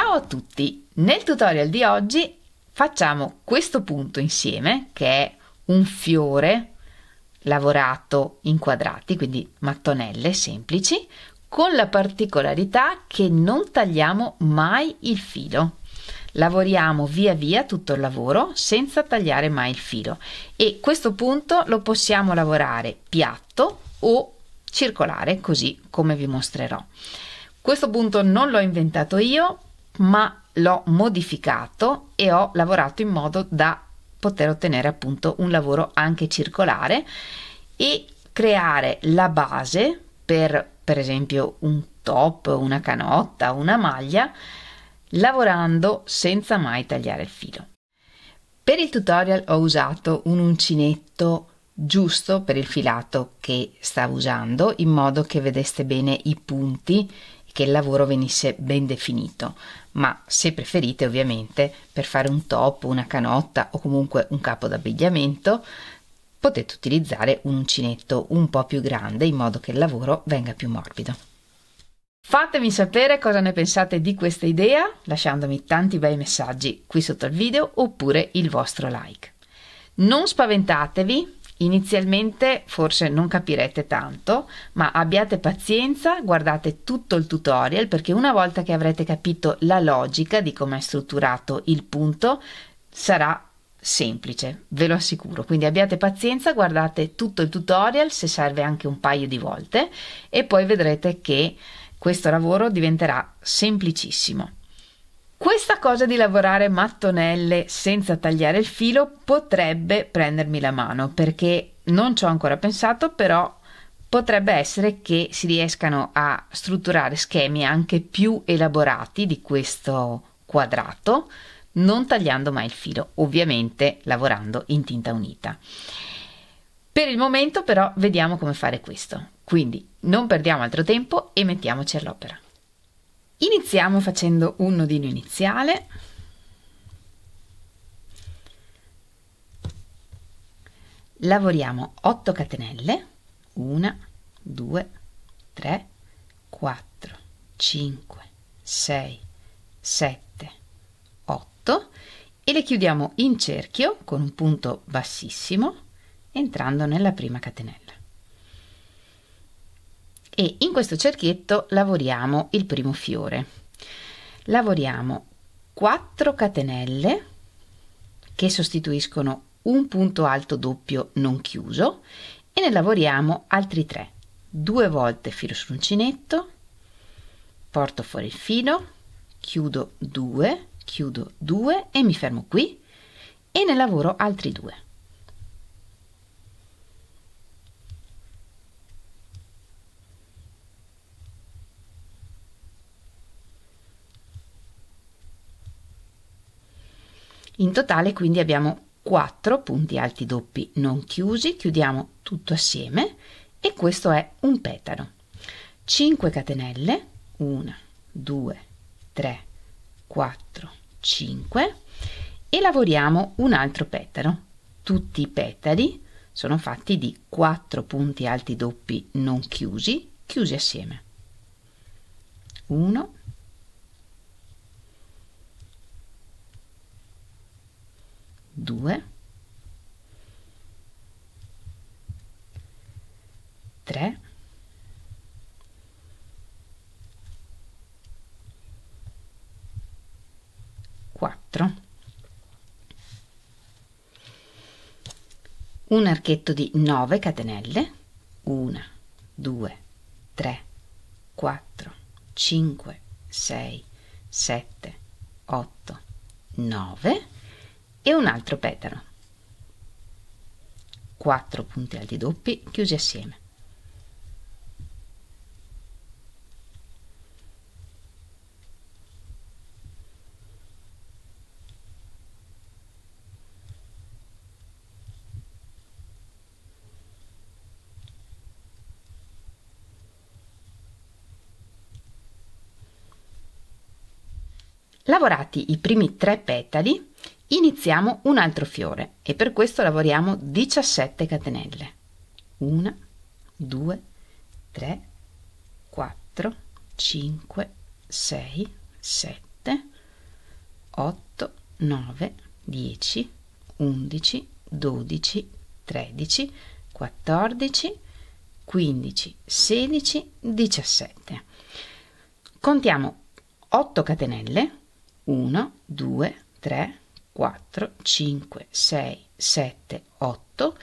Ciao a tutti! Nel tutorial di oggi facciamo questo punto insieme, che è un fiore lavorato in quadrati, quindi mattonelle semplici, con la particolarità che non tagliamo mai il filo. Lavoriamo via via tutto il lavoro senza tagliare mai il filo, e questo punto lo possiamo lavorare piatto o circolare, così come vi mostrerò. Questo punto non l'ho inventato io, ma l'ho modificato e ho lavorato in modo da poter ottenere appunto un lavoro anche circolare e creare la base per esempio un top, una canotta, una maglia, lavorando senza mai tagliare il filo. Per il tutorial ho usato un uncinetto giusto per il filato che stavo usando, in modo che vedeste bene i punti, che il lavoro venisse ben definito, ma se preferite ovviamente per fare un top, una canotta o comunque un capo d'abbigliamento potete utilizzare un uncinetto un po' più grande, in modo che il lavoro venga più morbido. Fatemi sapere cosa ne pensate di questa idea lasciandomi tanti bei messaggi qui sotto il video oppure il vostro like. Non spaventatevi, inizialmente forse non capirete tanto, ma abbiate pazienza, guardate tutto il tutorial, perché una volta che avrete capito la logica di come è strutturato il punto sarà semplice, ve lo assicuro. Quindi abbiate pazienza, guardate tutto il tutorial, se serve anche un paio di volte, e poi vedrete che questo lavoro diventerà semplicissimo. Questa cosa di lavorare mattonelle senza tagliare il filo potrebbe prendermi la mano, perché non ci ho ancora pensato, però potrebbe essere che si riescano a strutturare schemi anche più elaborati di questo quadrato, non tagliando mai il filo, ovviamente lavorando in tinta unita. Per il momento però vediamo come fare questo, quindi non perdiamo altro tempo e mettiamoci all'opera. Iniziamo facendo un nodino iniziale, lavoriamo 8 catenelle, 1, 2, 3, 4, 5, 6, 7, 8 e le chiudiamo in cerchio con un punto bassissimo entrando nella prima catenella. E in questo cerchietto lavoriamo il primo fiore. Lavoriamo 4 catenelle che sostituiscono un punto alto doppio non chiuso e ne lavoriamo altri 3. 2 volte filo sull'uncinetto, porto fuori il filo, chiudo 2 e mi fermo qui e ne lavoro altri 2. In totale quindi abbiamo 4 punti alti doppi non chiusi, chiudiamo tutto assieme e questo è un petalo. 5 catenelle, 1, 2, 3, 4, 5 e lavoriamo un altro petalo. Tutti i petali sono fatti di 4 punti alti doppi non chiusi, chiusi assieme. 1, 2, 3, 4, un archetto di 9 catenelle, 1, 2, 3, 4, 5, 6, 7, 8, 9 e un altro petalo. 4 punti alti doppi chiusi assieme. Lavorati i primi 3 petali, iniziamo un altro fiore e per questo lavoriamo 17 catenelle. 1, 2, 3, 4, 5, 6, 7, 8, 9, 10, 11, 12, 13, 14, 15, 16, 17. Contiamo 8 catenelle, 1, 2, 3, 4, 5, 6, 7, 8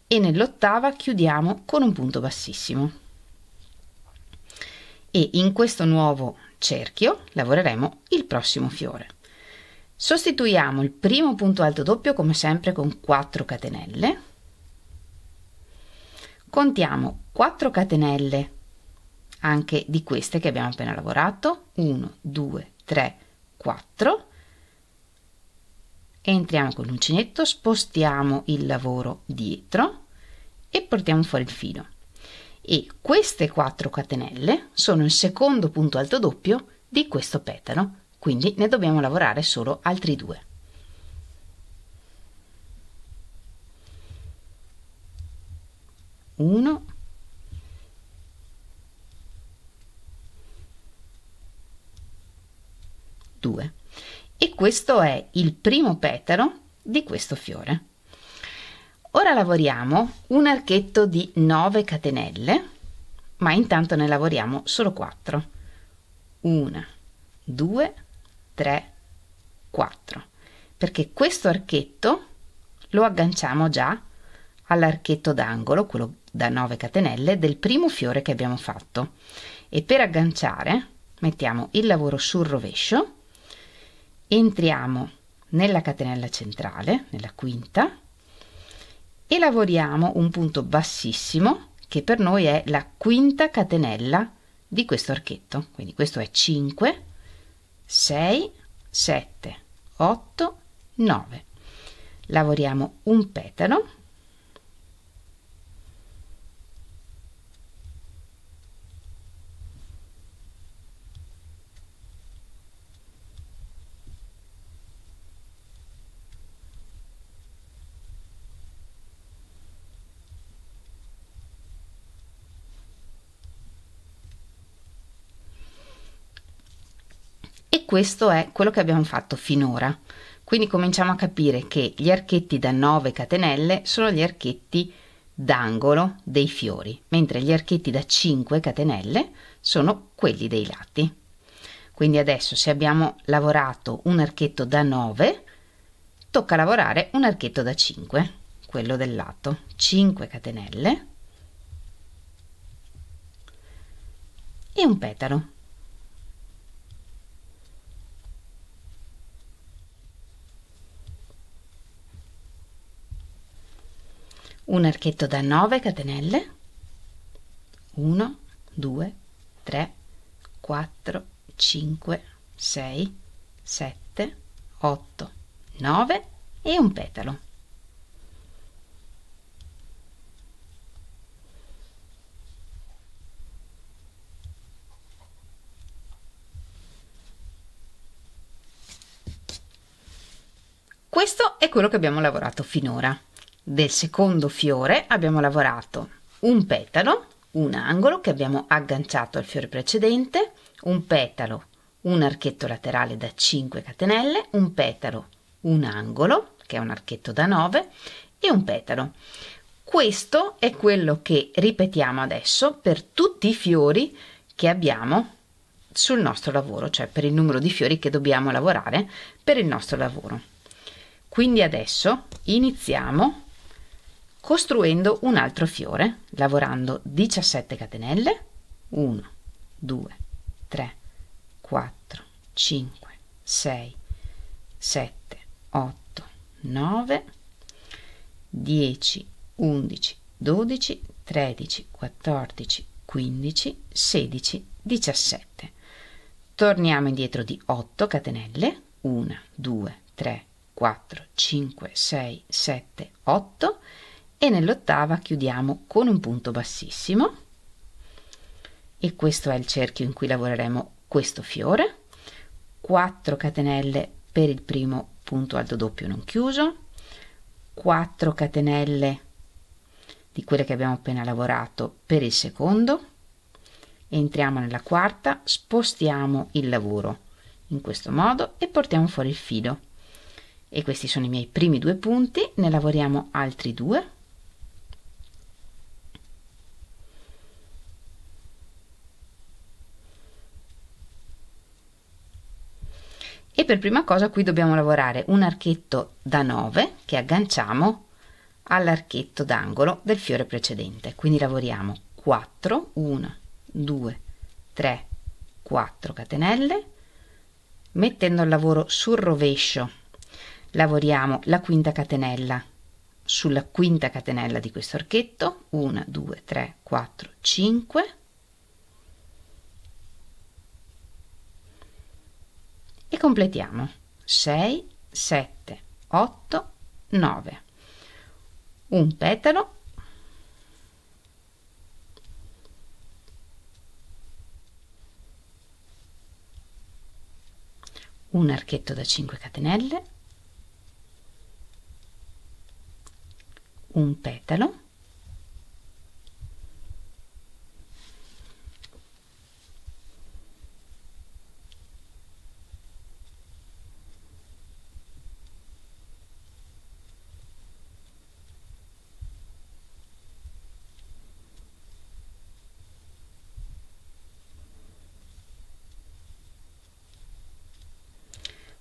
e nell'ottava chiudiamo con un punto bassissimo. E in questo nuovo cerchio lavoreremo il prossimo fiore. Sostituiamo il primo punto alto doppio come sempre con 4 catenelle. Contiamo 4 catenelle anche di queste che abbiamo appena lavorato, 1, 2, 3, 4. Entriamo con l'uncinetto, spostiamo il lavoro dietro e portiamo fuori il filo. E queste 4 catenelle sono il secondo punto alto doppio di questo petalo, quindi ne dobbiamo lavorare solo altri 2. Uno, due. E questo è il primo petalo di questo fiore. Ora lavoriamo un archetto di 9 catenelle, ma intanto ne lavoriamo solo 4. 1, 2, 3, 4, perché questo archetto lo agganciamo già all'archetto d'angolo, quello da 9 catenelle del primo fiore che abbiamo fatto, e per agganciare mettiamo il lavoro sul rovescio, entriamo nella catenella centrale, nella quinta, e lavoriamo un punto bassissimo che per noi è la quinta catenella di questo archetto, quindi questo è 5, 6, 7, 8, 9. Lavoriamo un petalo, e questo è quello che abbiamo fatto finora. Quindi cominciamo a capire che gli archetti da 9 catenelle sono gli archetti d'angolo dei fiori, mentre gli archetti da 5 catenelle sono quelli dei lati. Quindi adesso, se abbiamo lavorato un archetto da 9, tocca lavorare un archetto da 5, quello del lato. 5 catenelle e un petalo. Un archetto da 9 catenelle, 1, 2, 3, 4, 5, 6, 7, 8, 9 e un petalo. Questo è quello che abbiamo lavorato finora. Del secondo fiore abbiamo lavorato un petalo, un angolo che abbiamo agganciato al fiore precedente, un petalo, un archetto laterale da 5 catenelle, un petalo, un angolo che è un archetto da 9 e un petalo. Questo è quello che ripetiamo adesso per tutti i fiori che abbiamo sul nostro lavoro, cioè per il numero di fiori che dobbiamo lavorare per il nostro lavoro. Quindi adesso iniziamo costruendo un altro fiore, lavorando 17 catenelle, 1, 2, 3, 4, 5, 6, 7, 8, 9, 10, 11, 12, 13, 14, 15, 16, 17. Torniamo indietro di 8 catenelle, 1, 2, 3, 4, 5, 6, 7, 8 e nell'ottava chiudiamo con un punto bassissimo e questo è il cerchio in cui lavoreremo questo fiore. 4 catenelle per il primo punto alto doppio non chiuso, 4 catenelle di quelle che abbiamo appena lavorato per il secondo, entriamo nella quarta, spostiamo il lavoro in questo modo e portiamo fuori il filo. E questi sono i miei primi 2 punti, ne lavoriamo altri 2. E per prima cosa qui dobbiamo lavorare un archetto da 9 che agganciamo all'archetto d'angolo del fiore precedente, quindi lavoriamo 4, 1, 2, 3, 4 catenelle, mettendo il lavoro sul rovescio lavoriamo la quinta catenella sulla quinta catenella di questo archetto, 1, 2, 3, 4, 5 e completiamo 6, 7, 8, 9, un petalo, un archetto da 5 catenelle, un petalo,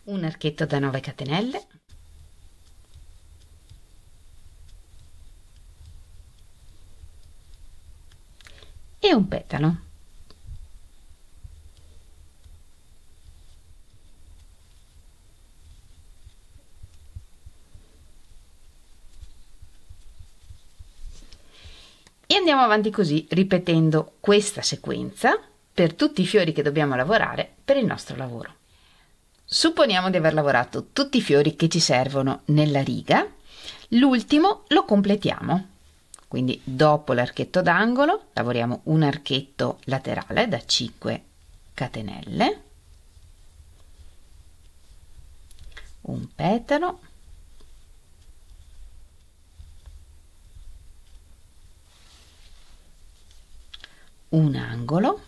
un archetto da 9 catenelle, e un petalo. E andiamo avanti così, ripetendo questa sequenza per tutti i fiori che dobbiamo lavorare per il nostro lavoro. Supponiamo di aver lavorato tutti i fiori che ci servono nella riga, l'ultimo lo completiamo. Quindi dopo l'archetto d'angolo lavoriamo un archetto laterale da 5 catenelle, un petalo, un angolo,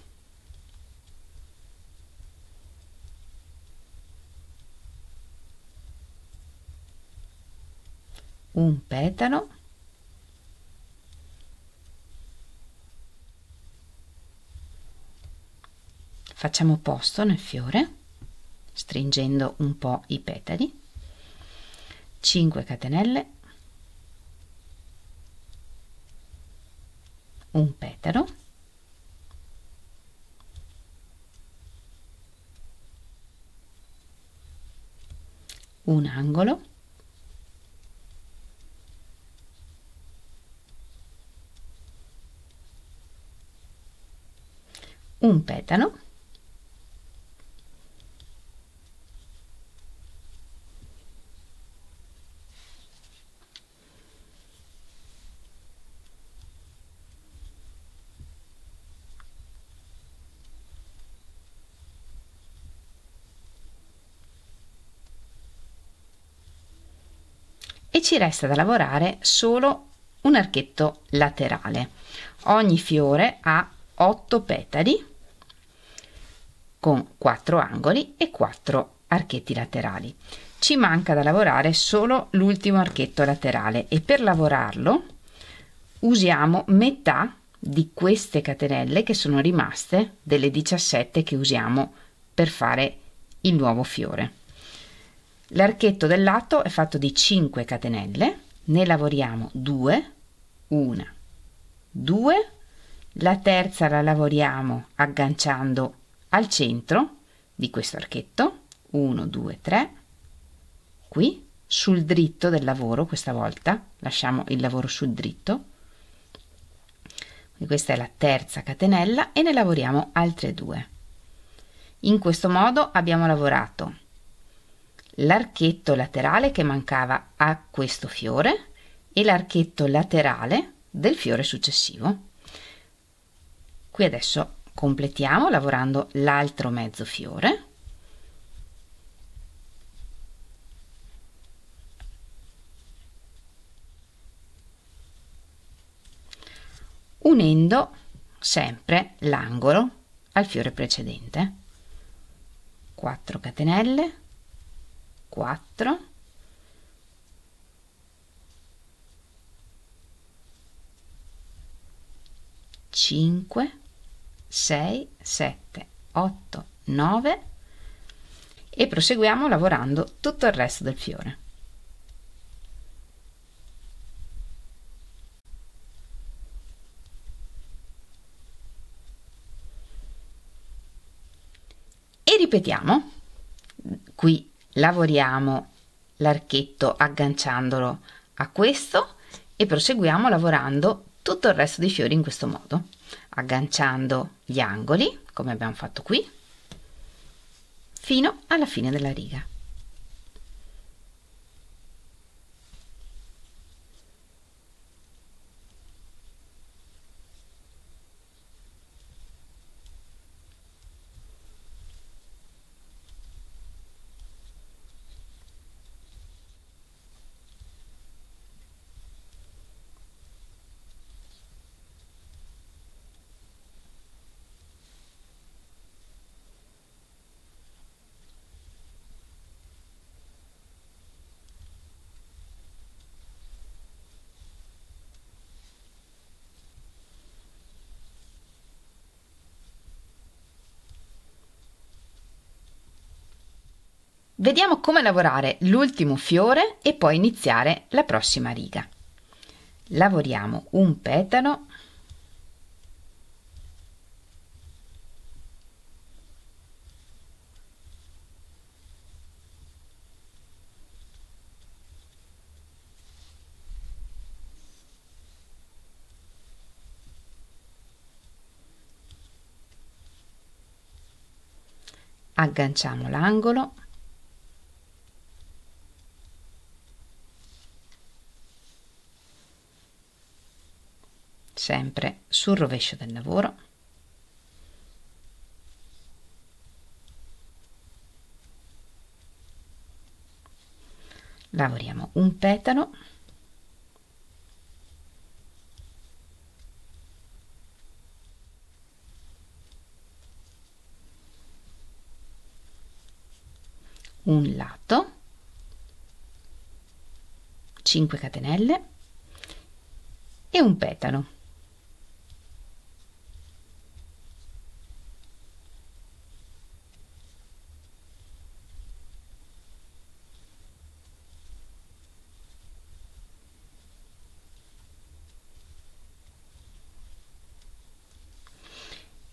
un petalo, facciamo posto nel fiore stringendo un po' i petali, 5 catenelle, un petalo, un angolo, un petalo, e ci resta da lavorare solo un archetto laterale. Ogni fiore ha 8 petali con 4 angoli e 4 archetti laterali. Ci manca da lavorare solo l'ultimo archetto laterale e per lavorarlo usiamo metà di queste catenelle che sono rimaste delle 17 che usiamo per fare il nuovo fiore. L'archetto del lato è fatto di 5 catenelle, ne lavoriamo 2, 1, 2, la terza la lavoriamo agganciando al centro di questo archetto, 1, 2, 3, qui sul dritto del lavoro, questa volta lasciamo il lavoro sul dritto, questa è la terza catenella e ne lavoriamo altre 2. In questo modo abbiamo lavorato l'archetto laterale che mancava a questo fiore e l'archetto laterale del fiore successivo. Qui adesso completiamo lavorando l'altro mezzo fiore, unendo sempre l'angolo al fiore precedente. 4 catenelle, 4, 5, 6, 7, 8, 9 e proseguiamo lavorando tutto il resto del fiore. E ripetiamo, qui lavoriamo l'archetto agganciandolo a questo e proseguiamo lavorando tutto il resto dei fiori in questo modo, agganciando gli angoli come abbiamo fatto qui fino alla fine della riga. Vediamo come lavorare l'ultimo fiore e poi iniziare la prossima riga. Lavoriamo un petalo, agganciamo l'angolo, sempre sul rovescio del lavoro, lavoriamo un petalo, un lato, 5 catenelle e un petalo.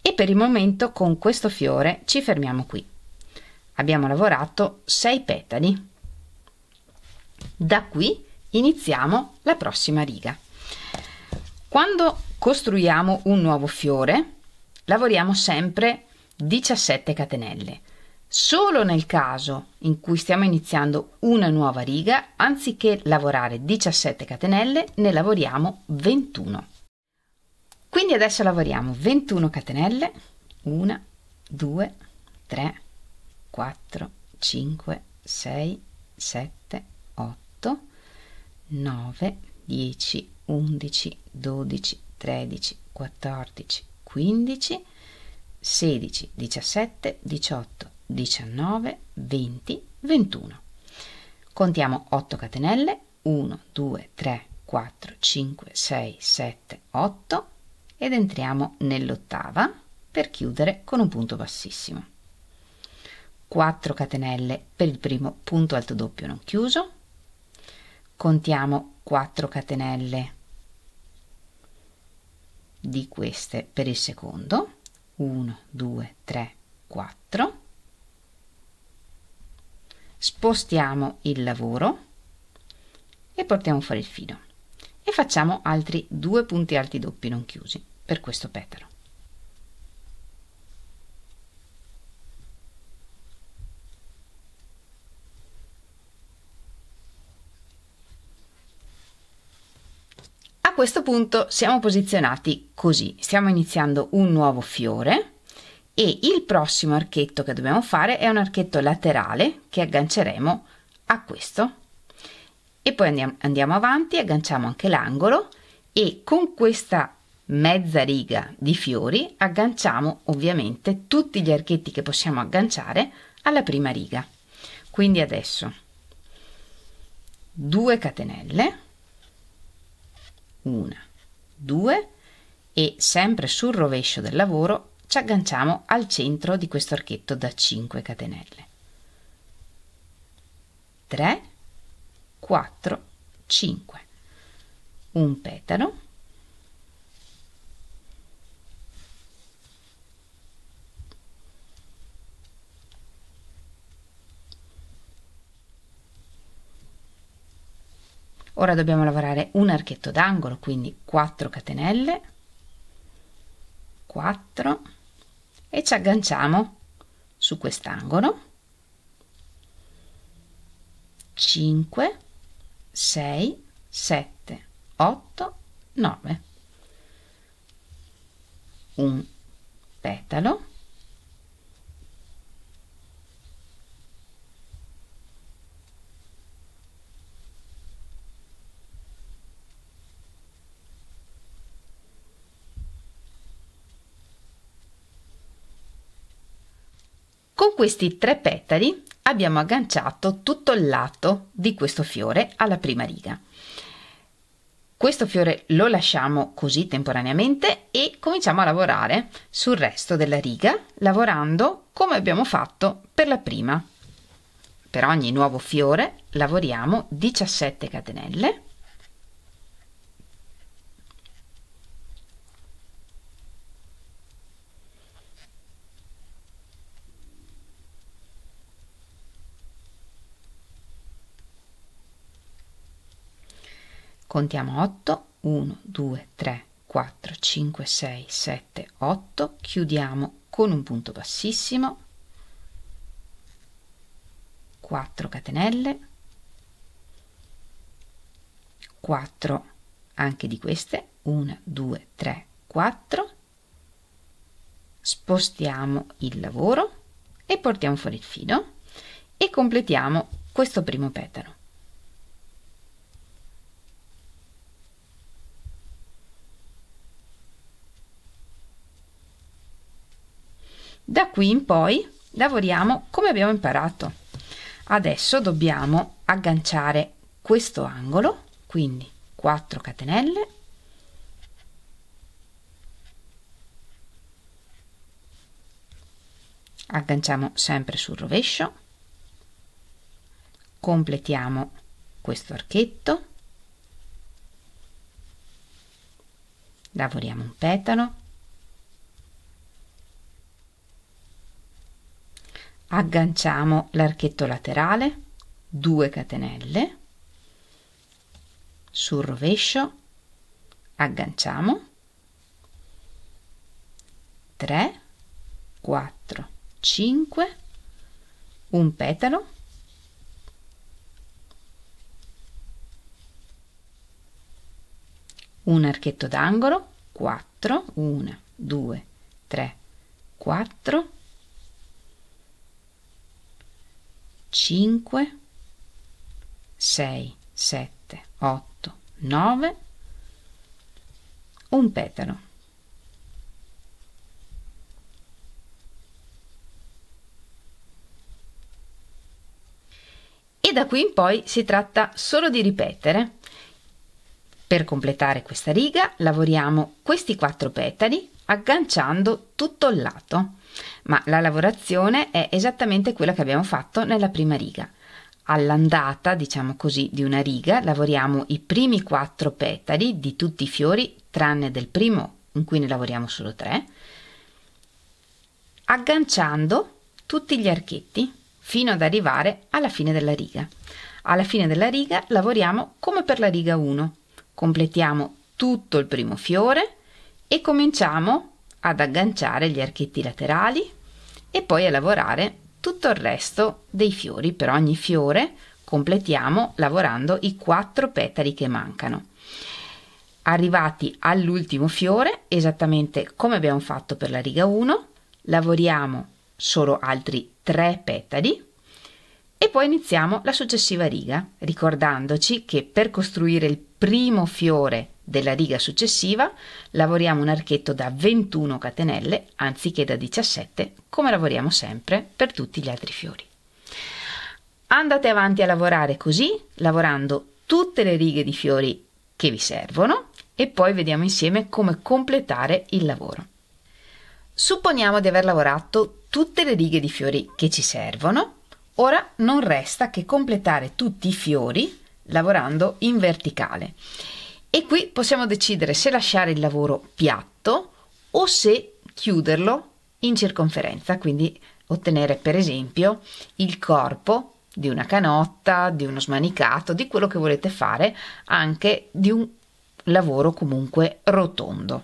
E per il momento con questo fiore ci fermiamo qui. Abbiamo lavorato 6 petali. Da qui iniziamo la prossima riga. Quando costruiamo un nuovo fiore lavoriamo sempre 17 catenelle. Solo nel caso in cui stiamo iniziando una nuova riga, anziché lavorare 17 catenelle, ne lavoriamo 21. Quindi adesso lavoriamo 21 catenelle, 1, 2, 3, 4, 5, 6, 7, 8, 9, 10, 11, 12, 13, 14, 15, 16, 17, 18, 19, 20, 21. Contiamo 8 catenelle, 1, 2, 3, 4, 5, 6, 7, 8 ed entriamo nell'ottava per chiudere con un punto bassissimo. 4 catenelle per il primo punto alto doppio non chiuso, contiamo 4 catenelle di queste per il secondo, 1, 2, 3, 4, spostiamo il lavoro e portiamo fuori il filo e facciamo altri 2 punti alti doppi non chiusi per questo petalo. A questo punto siamo posizionati così, stiamo iniziando un nuovo fiore e il prossimo archetto che dobbiamo fare è un archetto laterale che agganceremo a questo e poi andiamo avanti, agganciamo anche l'angolo e con questa mezza riga di fiori agganciamo ovviamente tutti gli archetti che possiamo agganciare alla prima riga. Quindi adesso 2 catenelle, 1, 2, e sempre sul rovescio del lavoro ci agganciamo al centro di questo archetto da 5 catenelle. 3, 4, 5, un petalo, ora dobbiamo lavorare un archetto d'angolo, quindi 4 catenelle, 4, e ci agganciamo su quest'angolo, 5, 6, 7, 8, 9, un petalo, con questi 3 petali abbiamo agganciato tutto il lato di questo fiore alla prima riga. Questo fiore lo lasciamo così temporaneamente e cominciamo a lavorare sul resto della riga, lavorando come abbiamo fatto per la prima. Per ogni nuovo fiore lavoriamo 17 catenelle, contiamo 8, 1, 2, 3, 4, 5, 6, 7, 8, chiudiamo con un punto bassissimo, 4 catenelle, 4 anche di queste, 1, 2, 3, 4, spostiamo il lavoro e portiamo fuori il filo e completiamo questo primo petalo. Da qui in poi lavoriamo come abbiamo imparato. Adesso dobbiamo agganciare questo angolo, quindi 4 catenelle, agganciamo sempre sul rovescio, completiamo questo archetto, lavoriamo un petalo, agganciamo l'archetto laterale, 2 catenelle, sul rovescio, agganciamo, 3, 4, 5, un petalo, un archetto d'angolo, 4, 1, 2, 3, 4, 5, 6, 7, 8, 9, un petalo. E da qui in poi si tratta solo di ripetere. Per completare questa riga lavoriamo questi 4 petali agganciando tutto il lato. Ma la lavorazione è esattamente quella che abbiamo fatto nella prima riga. All'andata, diciamo così, di una riga lavoriamo i primi 4 petali di tutti i fiori, tranne del primo in cui ne lavoriamo solo 3, agganciando tutti gli archetti fino ad arrivare alla fine della riga. Alla fine della riga lavoriamo come per la riga 1, completiamo tutto il primo fiore e cominciamo ad agganciare gli archetti laterali e poi a lavorare tutto il resto dei fiori. Per ogni fiore completiamo lavorando i 4 petali che mancano. Arrivati all'ultimo fiore, esattamente come abbiamo fatto per la riga 1, lavoriamo solo altri 3 petali e poi iniziamo la successiva riga, ricordandoci che per costruire il primo fiore della riga successiva lavoriamo un archetto da 21 catenelle anziché da 17, come lavoriamo sempre per tutti gli altri fiori. Andate avanti a lavorare così, lavorando tutte le righe di fiori che vi servono, e poi vediamo insieme come completare il lavoro. Supponiamo di aver lavorato tutte le righe di fiori che ci servono. Ora non resta che completare tutti i fiori lavorando in verticale, e qui possiamo decidere se lasciare il lavoro piatto o se chiuderlo in circonferenza, quindi ottenere per esempio il corpo di una canotta, di uno smanicato, di quello che volete fare, anche di un lavoro comunque rotondo.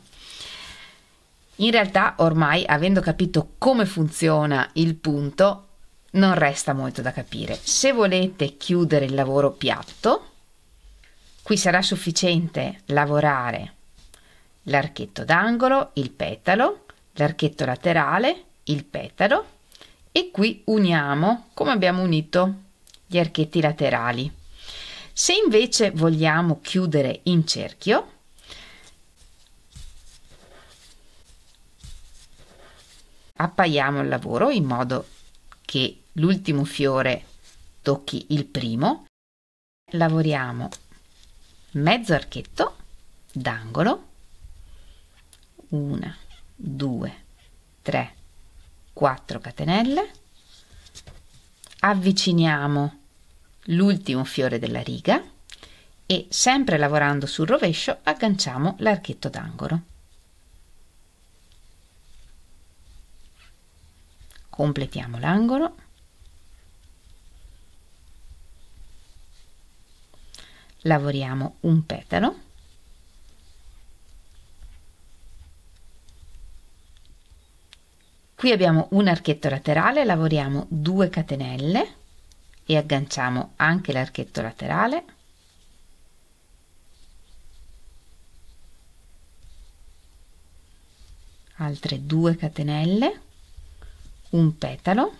In realtà ormai, avendo capito come funziona il punto, non resta molto da capire. Se volete chiudere il lavoro piatto, qui sarà sufficiente lavorare l'archetto d'angolo, il petalo, l'archetto laterale, il petalo, e qui uniamo come abbiamo unito gli archetti laterali. Se invece vogliamo chiudere in cerchio, appaiamo il lavoro in modo che l'ultimo fiore tocchi il primo, lavoriamo mezzo archetto d'angolo, 1, 2, 3, 4 catenelle, avviciniamo l'ultimo fiore della riga e, sempre lavorando sul rovescio, agganciamo l'archetto d'angolo. Completiamo l'angolo, lavoriamo un petalo, qui abbiamo un archetto laterale, lavoriamo 2 catenelle e agganciamo anche l'archetto laterale, altre 2 catenelle, un petalo,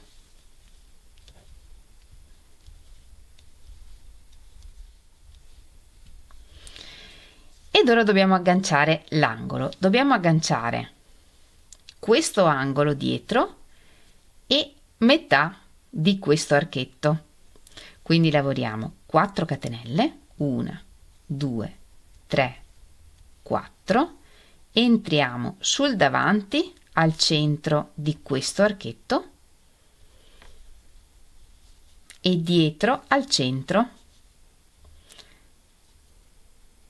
ed ora dobbiamo agganciare l'angolo. Dobbiamo agganciare questo angolo dietro e metà di questo archetto, quindi lavoriamo 4 catenelle, 1, 2, 3, 4, entriamo sul davanti al centro di questo archetto e dietro al centro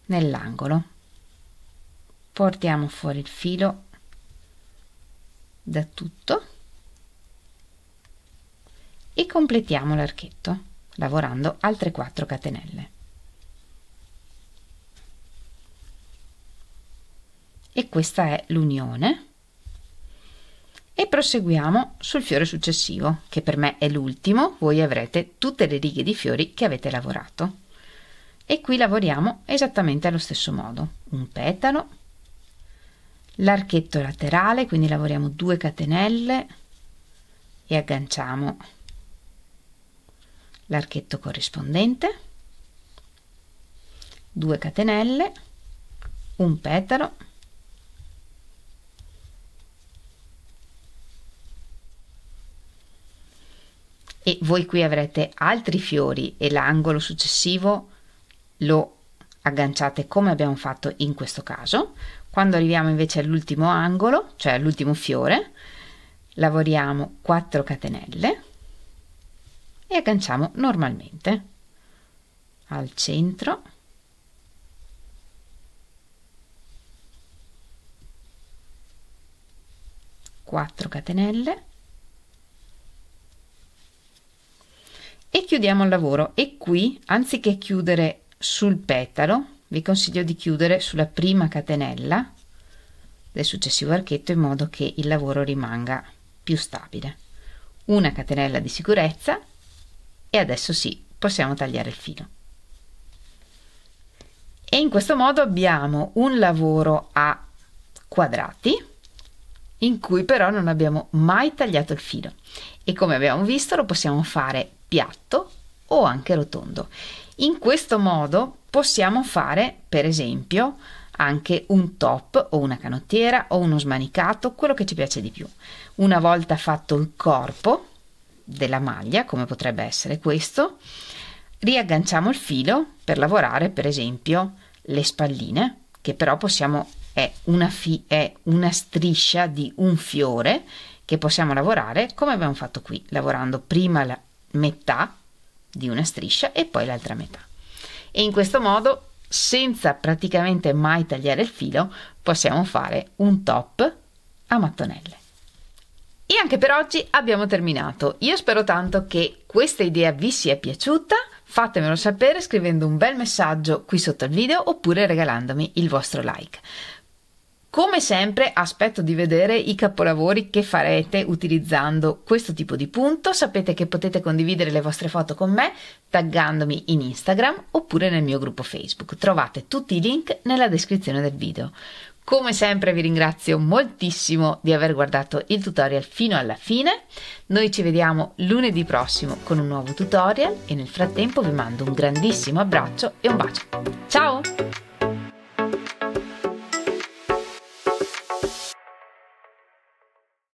nell'angolo. Portiamo fuori il filo da tutto e completiamo l'archetto lavorando altre 4 catenelle. E questa è l'unione. E proseguiamo sul fiore successivo, che per me è l'ultimo. Voi avrete tutte le righe di fiori che avete lavorato, e qui lavoriamo esattamente allo stesso modo: un petalo, l'archetto laterale, quindi lavoriamo 2 catenelle e agganciamo l'archetto corrispondente, 2 catenelle, un petalo, e voi qui avrete altri fiori e l'angolo successivo lo agganciate come abbiamo fatto in questo caso. Quando arriviamo invece all'ultimo angolo, cioè all'ultimo fiore, lavoriamo 4 catenelle e agganciamo normalmente al centro, quattro catenelle, e chiudiamo il lavoro. E qui, anziché chiudere sul petalo, vi consiglio di chiudere sulla prima catenella del successivo archetto, in modo che il lavoro rimanga più stabile. Una catenella di sicurezza, e adesso sì, possiamo tagliare il filo. E in questo modo abbiamo un lavoro a quadrati, in cui però non abbiamo mai tagliato il filo, e come abbiamo visto lo possiamo fare piatto o anche rotondo. In questo modo possiamo fare, per esempio, anche un top o una canottiera o uno smanicato, quello che ci piace di più. Una volta fatto il corpo della maglia, come potrebbe essere questo, riagganciamo il filo per lavorare per esempio le spalline, che però è una striscia di un fiore che possiamo lavorare come abbiamo fatto qui, lavorando prima la metà di una striscia e poi l'altra metà. E in questo modo, senza praticamente mai tagliare il filo, possiamo fare un top a mattonelle. E anche per oggi abbiamo terminato. Io spero tanto che questa idea vi sia piaciuta. Fatemelo sapere scrivendo un bel messaggio qui sotto il video oppure regalandomi il vostro like. Come sempre aspetto di vedere i capolavori che farete utilizzando questo tipo di punto. Sapete che potete condividere le vostre foto con me taggandomi in Instagram oppure nel mio gruppo Facebook. Trovate tutti i link nella descrizione del video. Come sempre vi ringrazio moltissimo di aver guardato il tutorial fino alla fine. Noi ci vediamo lunedì prossimo con un nuovo tutorial e nel frattempo vi mando un grandissimo abbraccio e un bacio. Ciao!